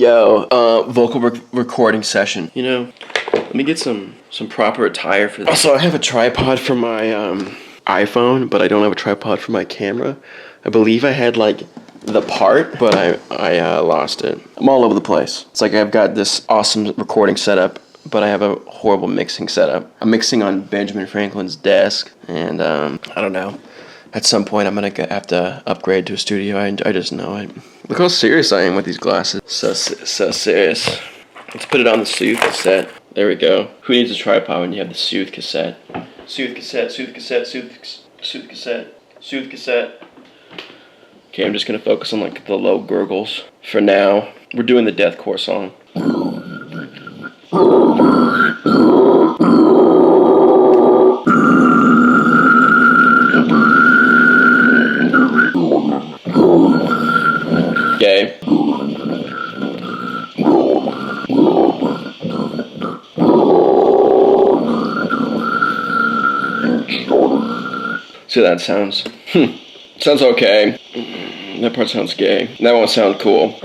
Yo, vocal recording session. You know, let me get some proper attire for this. Also, I have a tripod for my iPhone, but I don't have a tripod for my camera. I believe I had like the part, but I lost it. I'm all over the place. It's like I've got this awesome recording setup, but I have a horrible mixing setup. I'm mixing on Benjamin Franklin's desk, and I don't know. At some point, I'm gonna have to upgrade to a studio. I just know it. Look how serious I am with these glasses. So serious. Let's put it on the Soothe cassette. There we go. Who needs a tripod when you have the Soothe cassette? Soothe cassette, Soothe cassette, Soothe cassette, Soothe cassette. Okay, I'm just gonna focus on like the low gurgles for now. We're doing the deathcore song. Okay. See how that sounds? Sounds okay. That part sounds gay. That won't sound cool.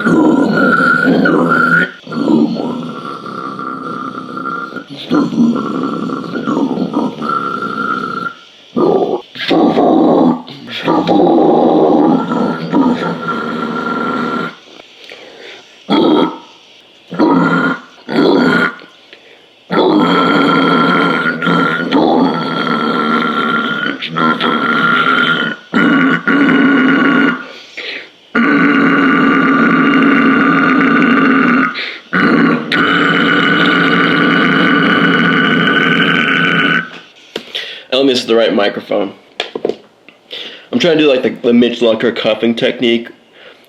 Tell me this is the right microphone. I'm trying to do like the Mitch Lucker cuffing technique.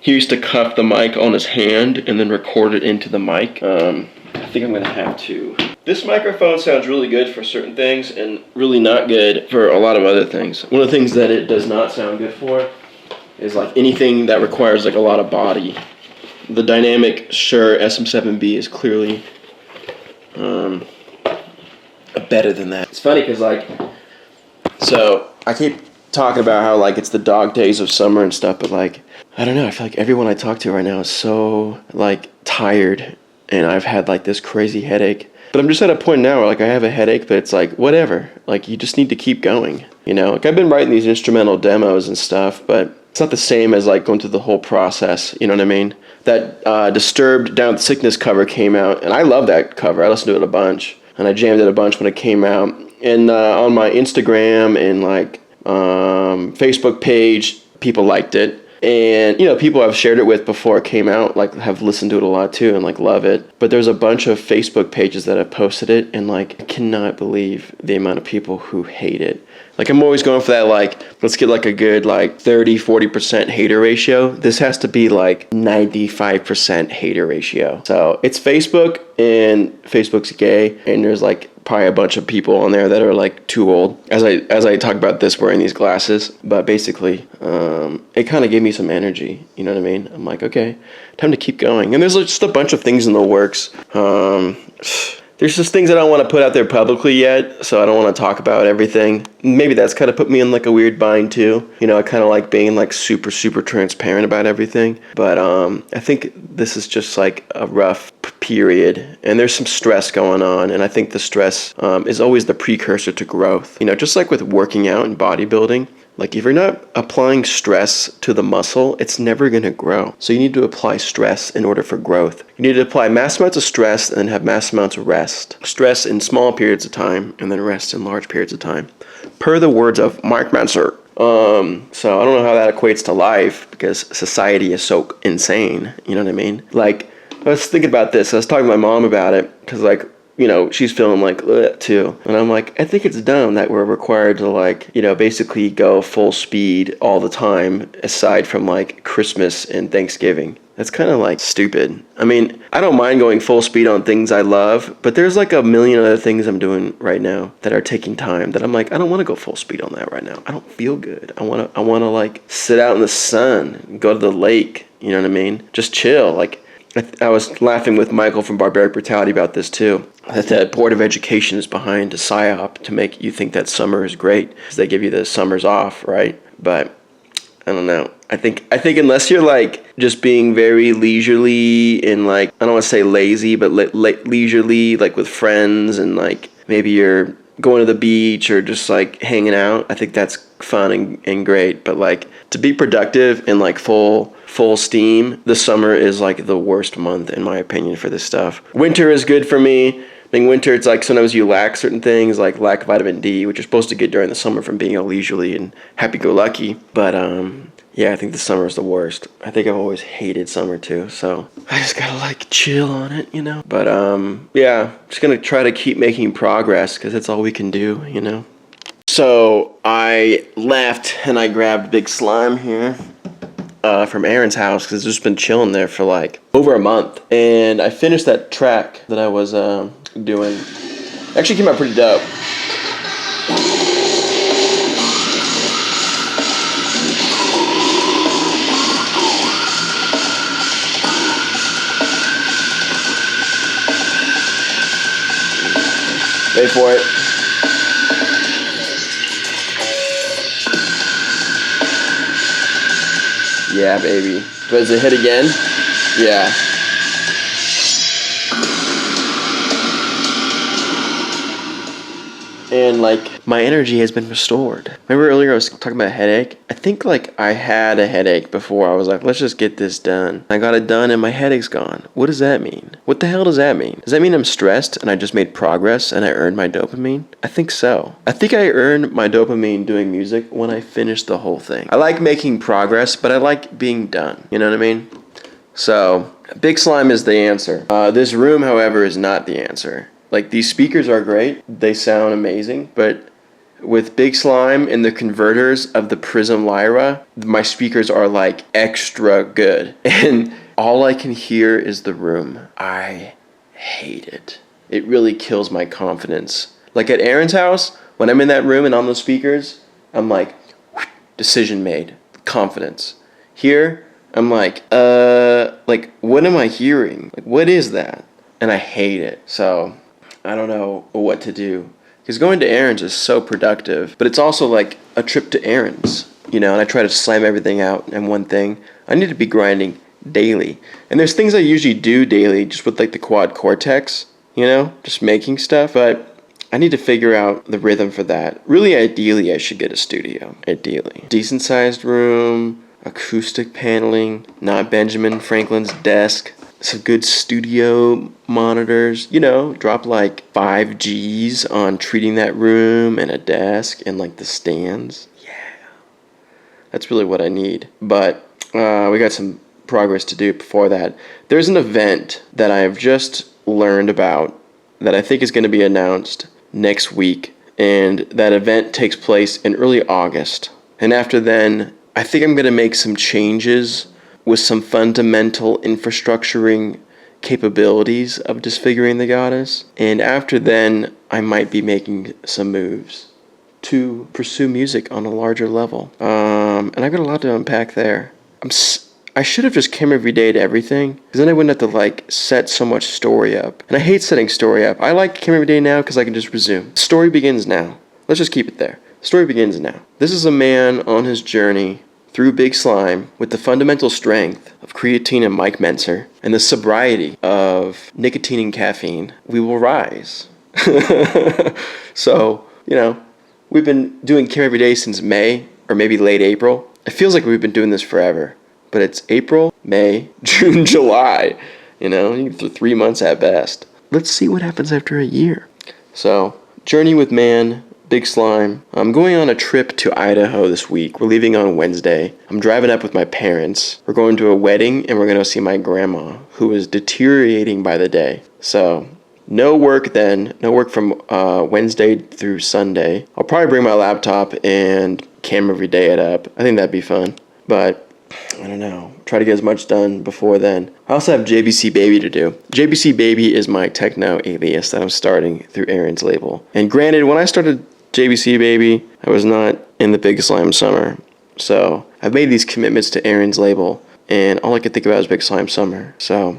He used to cuff the mic on his hand and then record it into the mic. I think I'm gonna have to. This microphone sounds really good for certain things and really not good for a lot of other things. One of the things that it does not sound good for is like anything that requires like a lot of body. The Dynamic Shure SM7B is clearly better than that. It's funny because like, so I keep talking about how like it's the dog days of summer and stuff, but like, I don't know, I feel like everyone I talk to right now is so like tired, and I've had like this crazy headache. But I'm just at a point now where like I have a headache, but it's like whatever. Like you just need to keep going, you know? Like I've been writing these instrumental demos and stuff, but it's not the same as like going through the whole process, you know what I mean? That Disturbed Down with Sickness cover came out, and I love that cover. I listened to it a bunch, and I jammed it a bunch when it came out. And on my Instagram and like Facebook page, people liked it. And, you know, people I've shared it with before it came out, like, have listened to it a lot too and, like, love it. But there's a bunch of Facebook pages that have posted it, and, like, I cannot believe the amount of people who hate it. Like, I'm always going for that, like, let's get, like, a good, like, 30-40% hater ratio. This has to be, like, 95% hater ratio. So, it's Facebook, and Facebook's gay, and there's, like, probably a bunch of people on there that are like too old. As I talk about this wearing these glasses, but basically, it kind of gave me some energy. You know what I mean? I'm like, okay, time to keep going. And there's just a bunch of things in the works. There's just things I don't want to put out there publicly yet, so I don't want to talk about everything. Maybe that's kind of put me in like a weird bind too. You know, I kind of like being like super transparent about everything. But I think this is just like a rough period, and there's some stress going on, and I think the stress is always the precursor to growth. You know, just like with working out and bodybuilding, like if you're not applying stress to the muscle, it's never going to grow. So you need to apply stress in order for growth. You need to apply mass amounts of stress and then have mass amounts of rest. Stress in small periods of time and then rest in large periods of time. Per the words of Mark Manser. So I don't know how that equates to life, because society is so insane. You know what I mean? Like, I was thinking about this. I was talking to my mom about it, because like, you know, she's feeling like too. And I'm like, I think it's dumb that we're required to like, you know, basically go full speed all the time, aside from like Christmas and Thanksgiving. That's kind of like stupid. I mean, I don't mind going full speed on things I love, but there's like a million other things I'm doing right now that are taking time that I'm like, I don't want to go full speed on that right now. I don't feel good. I want to like sit out in the sun, go to the lake, you know what I mean? Just chill. Like, I was laughing with Michael from Barbaric Brutality about this too. That the Board of Education is behind a psyop to make you think that summer is great, because they give you the summers off, right? But I don't know. I think unless you're like just being very leisurely and like, I don't want to say lazy, but leisurely, like with friends, and like maybe you're going to the beach or just like hanging out, I think that's fun and great. But like to be productive and like full steam, the summer is like the worst month in my opinion for this stuff. Winter is good for me. I think winter, it's like sometimes you lack certain things, like lack vitamin D, which you're supposed to get during the summer from being all leisurely and happy-go-lucky. But yeah, I think the summer is the worst. I think I've always hated summer too, so I just gotta like chill on it, you know? But yeah, just gonna try to keep making progress because that's all we can do, you know? So I left and I grabbed Big Slime here from Aaron's house because it's just been chilling there for like over a month. And I finished that track that I was doing. Actually came out pretty dope. Wait for it. Yeah, baby. Does it hit again? Yeah. And like my energy has been restored. Remember earlier I was talking about a headache? I think like I had a headache before. I was like, let's just get this done. I got it done and my headache's gone. What does that mean? What the hell does that mean? Does that mean I'm stressed and I just made progress and I earned my dopamine? I think so. I think I earned my dopamine doing music when I finished the whole thing. I like making progress, but I like being done. You know what I mean? So, Big Slime is the answer. This room, however, is not the answer. Like, these speakers are great. They sound amazing. But with Big Slime and the converters of the Prism Lyra, my speakers are, like, extra good. And all I can hear is the room. I hate it. It really kills my confidence. Like, at Aaron's house, when I'm in that room and on those speakers, I'm like, decision made. Confidence. Here, I'm like, what am I hearing? Like, what is that? And I hate it. So I don't know what to do. Because going to Aaron's is so productive, but it's also like a trip to Aaron's, you know, and I try to slam everything out in one thing. I need to be grinding daily. And there's things I usually do daily just with like the quad cortex, you know, just making stuff, but I need to figure out the rhythm for that. Really, ideally, I should get a studio. Ideally. Decent sized room, acoustic paneling, not Benjamin Franklin's desk. Some good studio monitors, you know, drop like 5 G's on treating that room and a desk and like the stands. Yeah. That's really what I need. But we got some progress to do before that. There's an event that I've just learned about that I think is going to be announced next week. And that event takes place in early August. And after then, I think I'm going to make some changes with some fundamental infrastructuring capabilities of Disfiguring the Goddess. And after then, I might be making some moves to pursue music on a larger level. And I've got a lot to unpack there. I should have just came every day to everything, because then I wouldn't have to like set so much story up. And I hate setting story up. I like came every day now because I can just resume. Story begins now. Let's just keep it there. Story begins now. This is a man on his journey through Big Slime with the fundamental strength of creatine and Mike Menser and the sobriety of nicotine and caffeine. We will rise. So, you know, we've been doing Care Every Day since May, or maybe late April. It feels like we've been doing this forever, but it's April, May, June, July, you know, for 3 months at best. Let's see what happens after a year. So, journey with man, Big Slime. I'm going on a trip to Idaho this week. We're leaving on Wednesday. I'm driving up with my parents. We're going to a wedding and we're going to see my grandma, who is deteriorating by the day. So, no work then. No work from Wednesday through Sunday. I'll probably bring my laptop and camera every day it up. I think that'd be fun. But, I don't know. Try to get as much done before then. I also have JBC Baby to do. JBC Baby is my techno alias that I'm starting through Aaron's label. And granted, when I started JBC Baby, I was not in the Big Slime Summer. So I've made these commitments to Aaron's label, and all I could think about was Big Slime Summer. So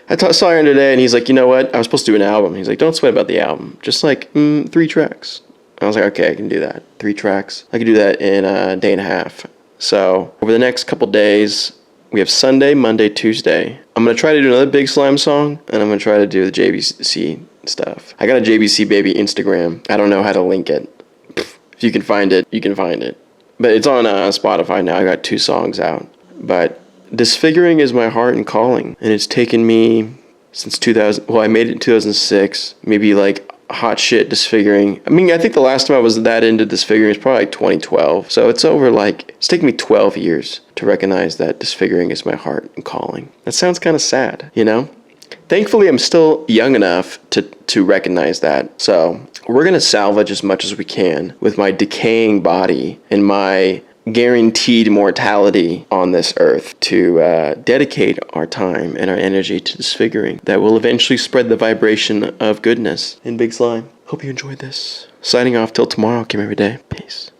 I saw Aaron today, and he's like, you know what? I was supposed to do an album. He's like, don't sweat about the album. Just like 3 tracks. I was like, okay, I can do that. 3 tracks. I can do that in a day and a half. So over the next couple days, we have Sunday, Monday, Tuesday. I'm going to try to do another Big Slime song, and I'm going to try to do the JBC stuff. I got a JBC Baby Instagram. I don't know how to link it. If you can find it, you can find it. But it's on Spotify now. I got 2 songs out. But Disfiguring is my heart and calling. And it's taken me since 2000. Well, I made it in 2006. Maybe like hot shit Disfiguring. I mean, I think the last time I was that into Disfiguring was probably like 2012. So it's over like, it's taken me 12 years to recognize that Disfiguring is my heart and calling. That sounds kind of sad, you know? Thankfully, I'm still young enough to recognize that. So we're going to salvage as much as we can with my decaying body and my guaranteed mortality on this earth to dedicate our time and our energy to Disfiguring that will eventually spread the vibration of goodness in Big Slime. Hope you enjoyed this. Signing off till tomorrow. Kim every day. Peace.